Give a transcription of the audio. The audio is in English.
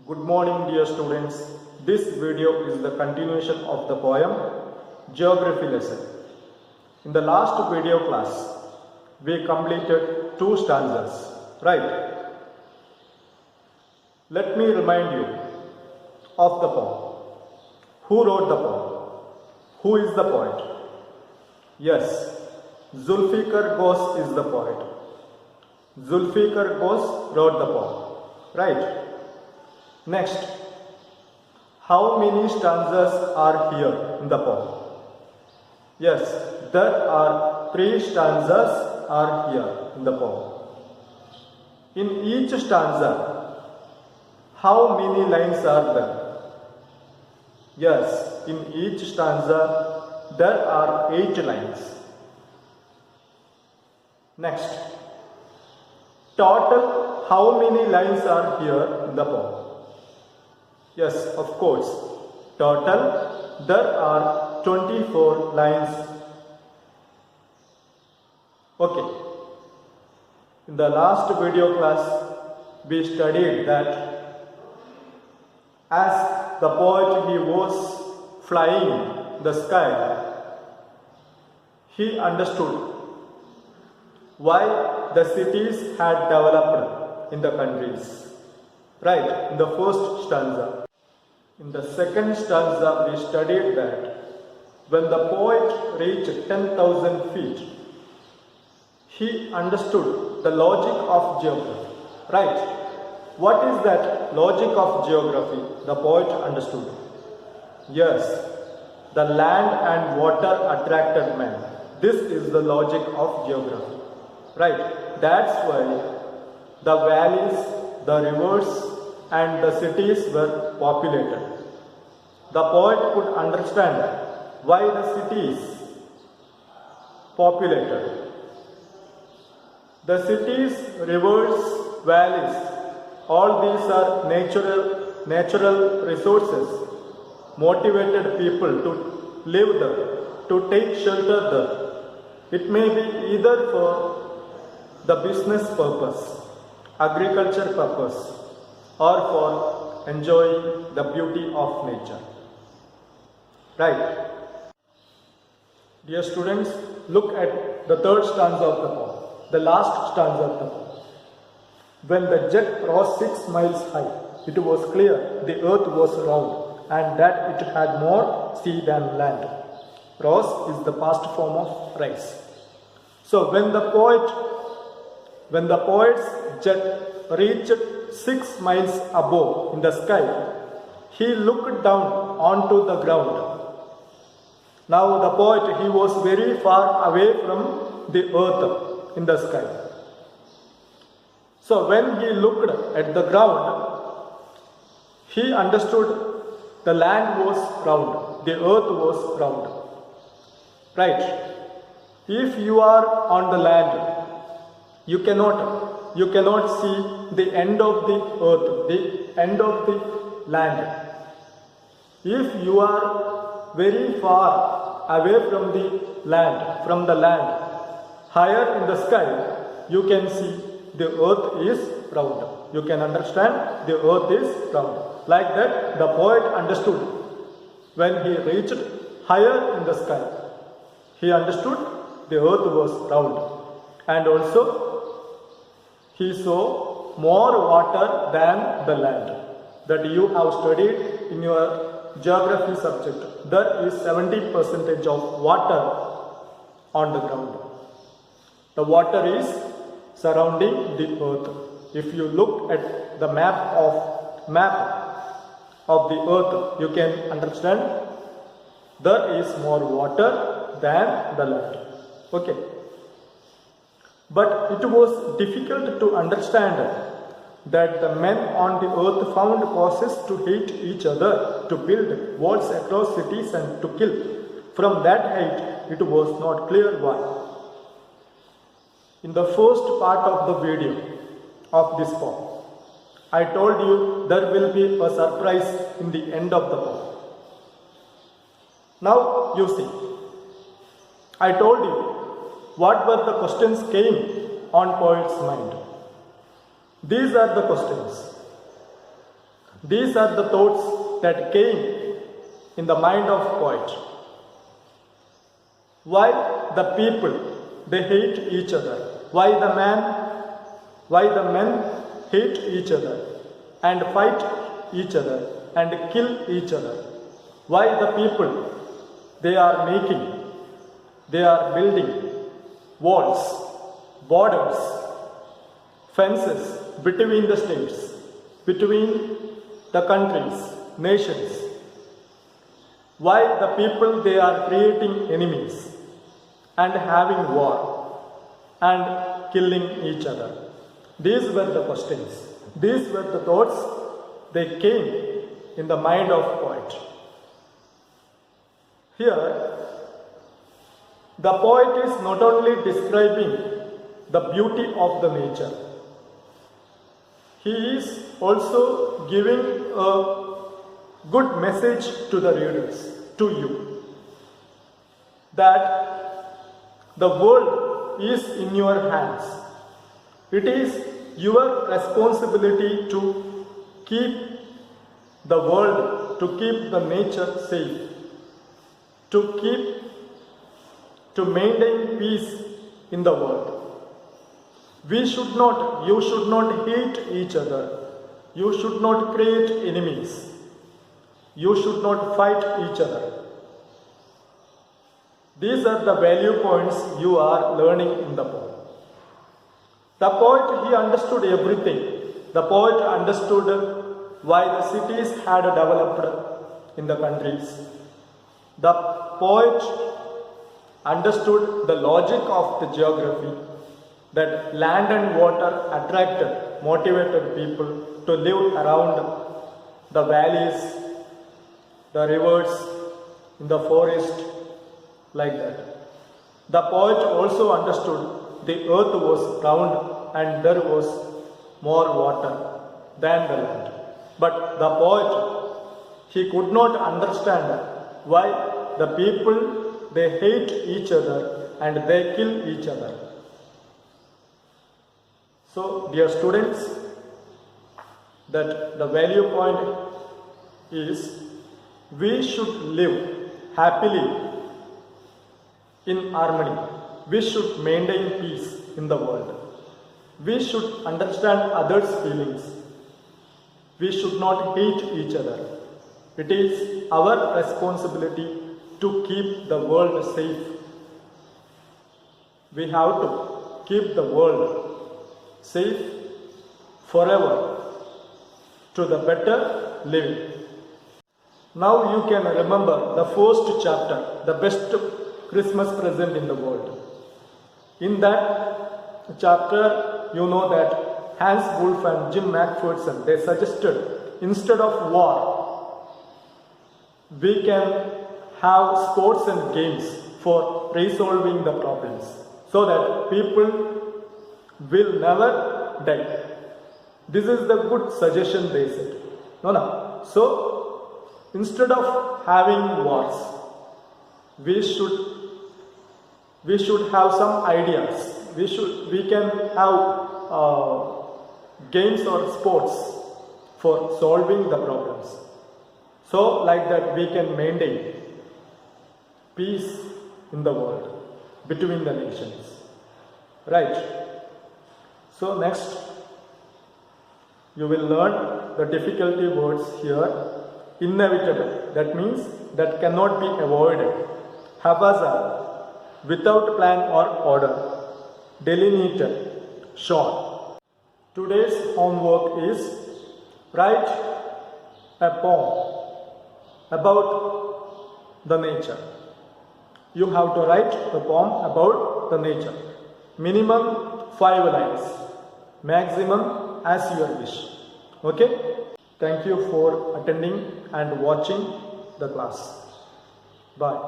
Good morning, dear students. This video is the continuation of the poem Geography lesson. In the last video class, we completed two stanzas, right? Let me remind you of the poem. Who wrote the poem? Who is the poet? Yes, Zulfikar Ghose is the poet. Zulfikar Ghose wrote the poem, right? Next, how many stanzas are here in the poem? Yes, there are 3 stanzas are here in the poem. In each stanza, how many lines are there? Yes, in each stanza, there are 8 lines. Next, total how many lines are here in the poem? Yes, of course. Total, there are 24 lines. Okay. In the last video class, we studied that as the poet he was flying the sky, he understood why the cities had developed in the countries. Right, in the first stanza. In the second stanza, we studied that when the poet reached 10,000 feet, he understood the logic of geography. Right, what is that logic of geography the poet understood? Yes, the land and water attracted man. This is the logic of geography. Right, that's why the valleys, the rivers, and the cities were populated. The poet could understand why the cities populated. The cities, rivers, valleys, all these are natural resources, motivated people to live there, to take shelter there. It may be either for the business purpose, agriculture purpose, or for enjoying the beauty of nature. Right. Dear students, look at the third stanza of the poem, the last stanza of the poem. When the jet rose 6 miles high, it was clear the earth was round and that it had more sea than land. Rose is the past form of rise. So when the poet's jet reached 6 miles above in the sky, he looked down onto the ground. Now the poet, he was very far away from the earth in the sky. So when he looked at the ground, he understood the land was round, the earth was round. Right? If you are on the land, you cannot see the end of the earth, the end of the land. If you are very far away from the land, higher in the sky, you can see the earth is round. You can understand the earth is round. Like that, the poet understood when he reached higher in the sky. He understood the earth was round. And also, he saw more water than the land. That you have studied in your geography subject. There is 70% of water on the ground. The water is surrounding the earth. If you look at the map of the earth, you can understand there is more water than the land. Okay. But it was difficult to understand that the men on the earth found causes to hate each other, to build walls across cities and to kill. From that hate, it was not clear why. In the first part of the video of this poem, I told you there will be a surprise in the end of the poem. Now you see, I told you what were the questions came on poet's mind. These are the questions. These are the thoughts that came in the mind of poet. Why the people they hate each other? Why the men hate each other and fight each other and kill each other? Why the people they are building walls, borders, fences between the states, between the countries, nations? Why the people they are creating enemies and having war and killing each other? These were the questions. These were the thoughts they came in the mind of poet. Here, the poet is not only describing the beauty of the nature, he is also giving a good message to the readers, to you, that the world is in your hands. It is your responsibility to keep the world, to keep the nature safe, to maintain peace in the world. You should not hate each other. You should not create enemies. You should not fight each other. These are the value points you are learning in the poem. The poet, he understood everything. The poet understood why the cities had developed in the countries. The poet understood the logic of the geography, that land and water motivated people to live around the valleys, the rivers, in the forest, like that. The poet also understood the earth was round and there was more water than the land. But the poet, he could not understand why the people they hate each other and they kill each other. So, dear students, that the value point is we should live happily in harmony. We should maintain peace in the world. We should understand others' feelings. We should not hate each other. It is our responsibility to keep the world safe. We have to keep the world safe forever to the better living. Now you can remember the first chapter, the best Christmas present in the world. In that chapter, you know that Hans Wolf and Jim McPherson, they suggested instead of war, we can have sports and games for resolving the problems so that people will never die. This is the good suggestion they said. No. So, instead of having wars, we should have some ideas. We can have games or sports for solving the problems. So, like that, we can maintain peace in the world between the nations. Right? So, next, you will learn the difficulty words here. Inevitable, that means that cannot be avoided. Haphazard, without plan or order. Delineated, short. Today's homework is write a poem about the nature. You have to write a poem about the nature. Minimum 5 lines. Maximum as your wish. Okay? Thank you for attending and watching the class. Bye.